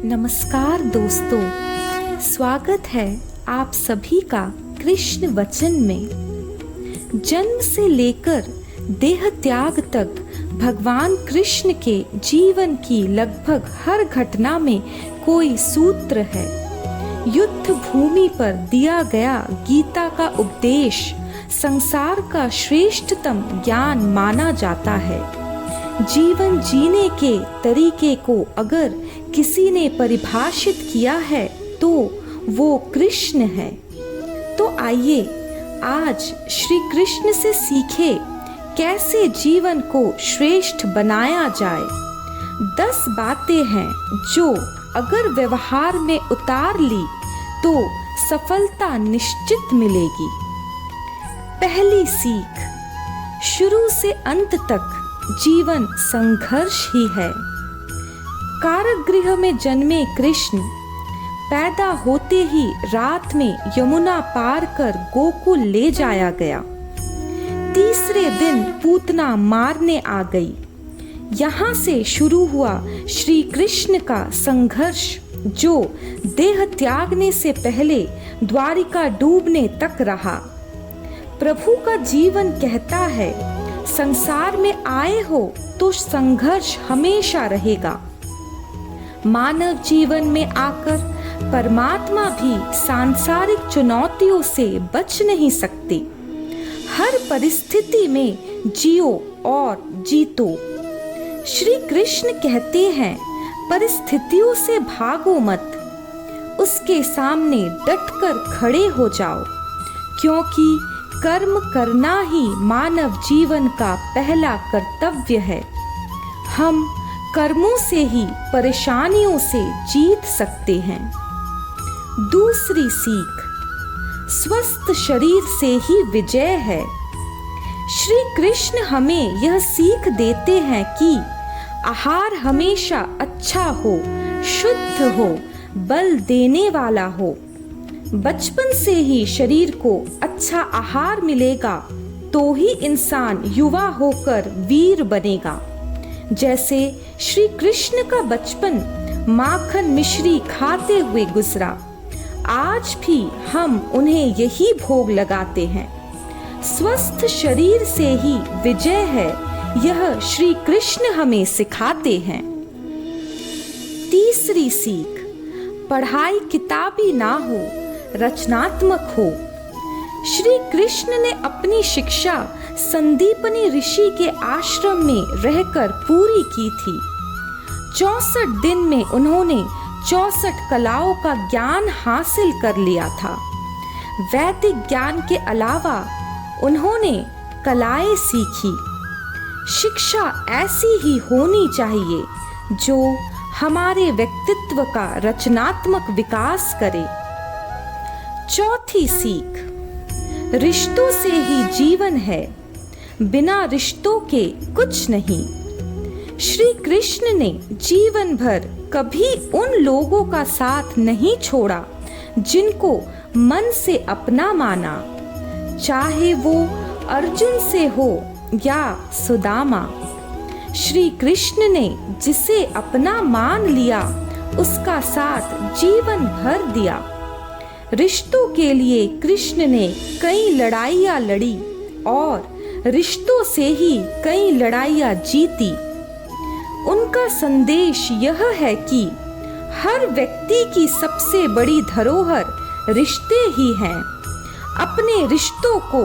नमस्कार दोस्तों, स्वागत है आप सभी का कृष्ण वचन में। जन्म से लेकर देह त्याग तक भगवान कृष्ण के जीवन की लगभग हर घटना में कोई सूत्र है। युद्ध भूमि पर दिया गया गीता का उपदेश संसार का श्रेष्ठतम ज्ञान माना जाता है। जीवन जीने के तरीके को अगर किसी ने परिभाषित किया है तो वो कृष्ण है। तो आइए आज श्री कृष्ण से सीखे कैसे जीवन को श्रेष्ठ बनाया जाए। 10 बातें हैं जो अगर व्यवहार में उतार ली तो सफलता निश्चित मिलेगी। पहली सीख, शुरू से अंत तक जीवन संघर्ष ही है। कारागृह में जन्मे कृष्ण पैदा होते ही रात में यमुना पार कर गोकुल ले जाया गया। तीसरे दिन पूतना मारने आ गई। यहाँ से शुरू हुआ श्री कृष्ण का संघर्ष जो देह त्यागने से पहले द्वारिका डूबने तक रहा। प्रभु का जीवन कहता है, संसार में आए हो तो संघर्ष हमेशा रहेगा। मानव जीवन में आकर परमात्मा भी सांसारिक चुनौतियों से बच नहीं सकते। हर परिस्थिति में जियो और जीतो। श्री कृष्ण कहते हैं, परिस्थितियों से भागो मत, उसके सामने डटकर खड़े हो जाओ, क्योंकि कर्म करना ही मानव जीवन का पहला कर्तव्य है। हम कर्मों से ही परेशानियों से जीत सकते हैं। दूसरी सीख, स्वस्थ शरीर से ही विजय है। श्री कृष्ण हमें यह सीख देते हैं कि आहार हमेशा अच्छा हो, शुद्ध हो, बल देने वाला हो। बचपन से ही शरीर को अच्छा आहार मिलेगा तो ही इंसान युवा होकर वीर बनेगा। जैसे श्री कृष्ण का बचपन माखन मिश्री खाते हुए गुजरा, आज भी हम उन्हें यही भोग लगाते हैं। स्वस्थ शरीर से ही विजय है, यह श्री कृष्ण हमें सिखाते हैं। तीसरी सीख, पढ़ाई किताबी ना हो, रचनात्मक हो। श्री कृष्ण ने अपनी शिक्षा संदीपनी ऋषि के आश्रम में रहकर पूरी की थी। 64 दिन में उन्होंने 64 कलाओं का ज्ञान हासिल कर लिया था। वैदिक ज्ञान के अलावा उन्होंने कलाएं सीखी। शिक्षा ऐसी ही होनी चाहिए जो हमारे व्यक्तित्व का रचनात्मक विकास करे। चौथी सीख, रिश्तों से ही जीवन है, बिना रिश्तों के कुछ नहीं। श्री कृष्ण ने जीवन भर कभी उन लोगों का साथ नहीं छोड़ा जिनको मन से अपना माना, चाहे वो अर्जुन से हो या सुदामा। श्री कृष्ण ने जिसे अपना मान लिया उसका साथ जीवन भर दिया। रिश्तों के लिए कृष्ण ने कई लड़ाइयाँ लड़ी और रिश्तों से ही कई लड़ाइयाँ जीती। उनका संदेश यह है कि हर व्यक्ति की सबसे बड़ी धरोहर रिश्ते ही हैं। अपने रिश्तों को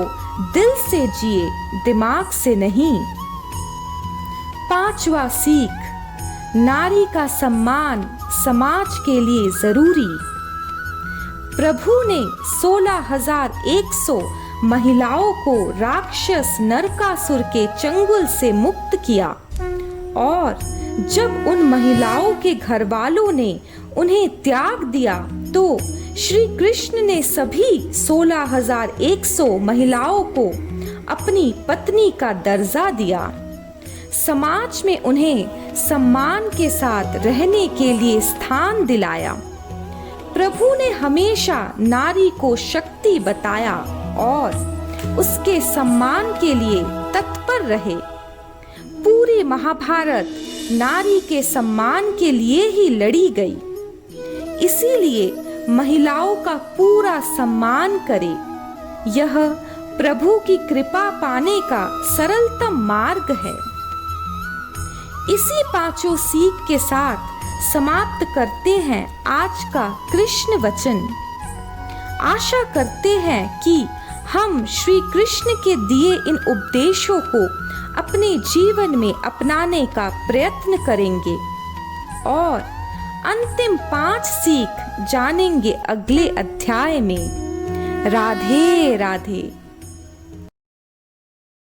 दिल से जिए, दिमाग से नहीं। पांचवा सीख, नारी का सम्मान समाज के लिए जरूरी। प्रभु ने 16,100 महिलाओं को राक्षस नरकासुर के चंगुल से मुक्त किया और जब उन महिलाओं के घरवालों ने उन्हें त्याग दिया तो श्री कृष्ण ने सभी 16,100 महिलाओं को अपनी पत्नी का दर्जा दिया। समाज में उन्हें सम्मान के साथ रहने के लिए स्थान दिलाया। प्रभु ने हमेशा नारी को शक्ति बताया और उसके सम्मान के लिए तत्पर रहे। पूरी महाभारत नारी के सम्मान के लिए ही लड़ी गई। इसीलिए महिलाओं का पूरा सम्मान करे। यह प्रभु की कृपा पाने का सरलतम मार्ग है। इसी पांचों सीख के साथ समाप्त करते हैं आज का कृष्ण वचन। आशा करते हैं कि हम श्री कृष्ण के दिए इन उपदेशों को अपने जीवन में अपनाने का प्रयत्न करेंगे और अंतिम 5 सीख जानेंगे अगले अध्याय में। राधे राधे।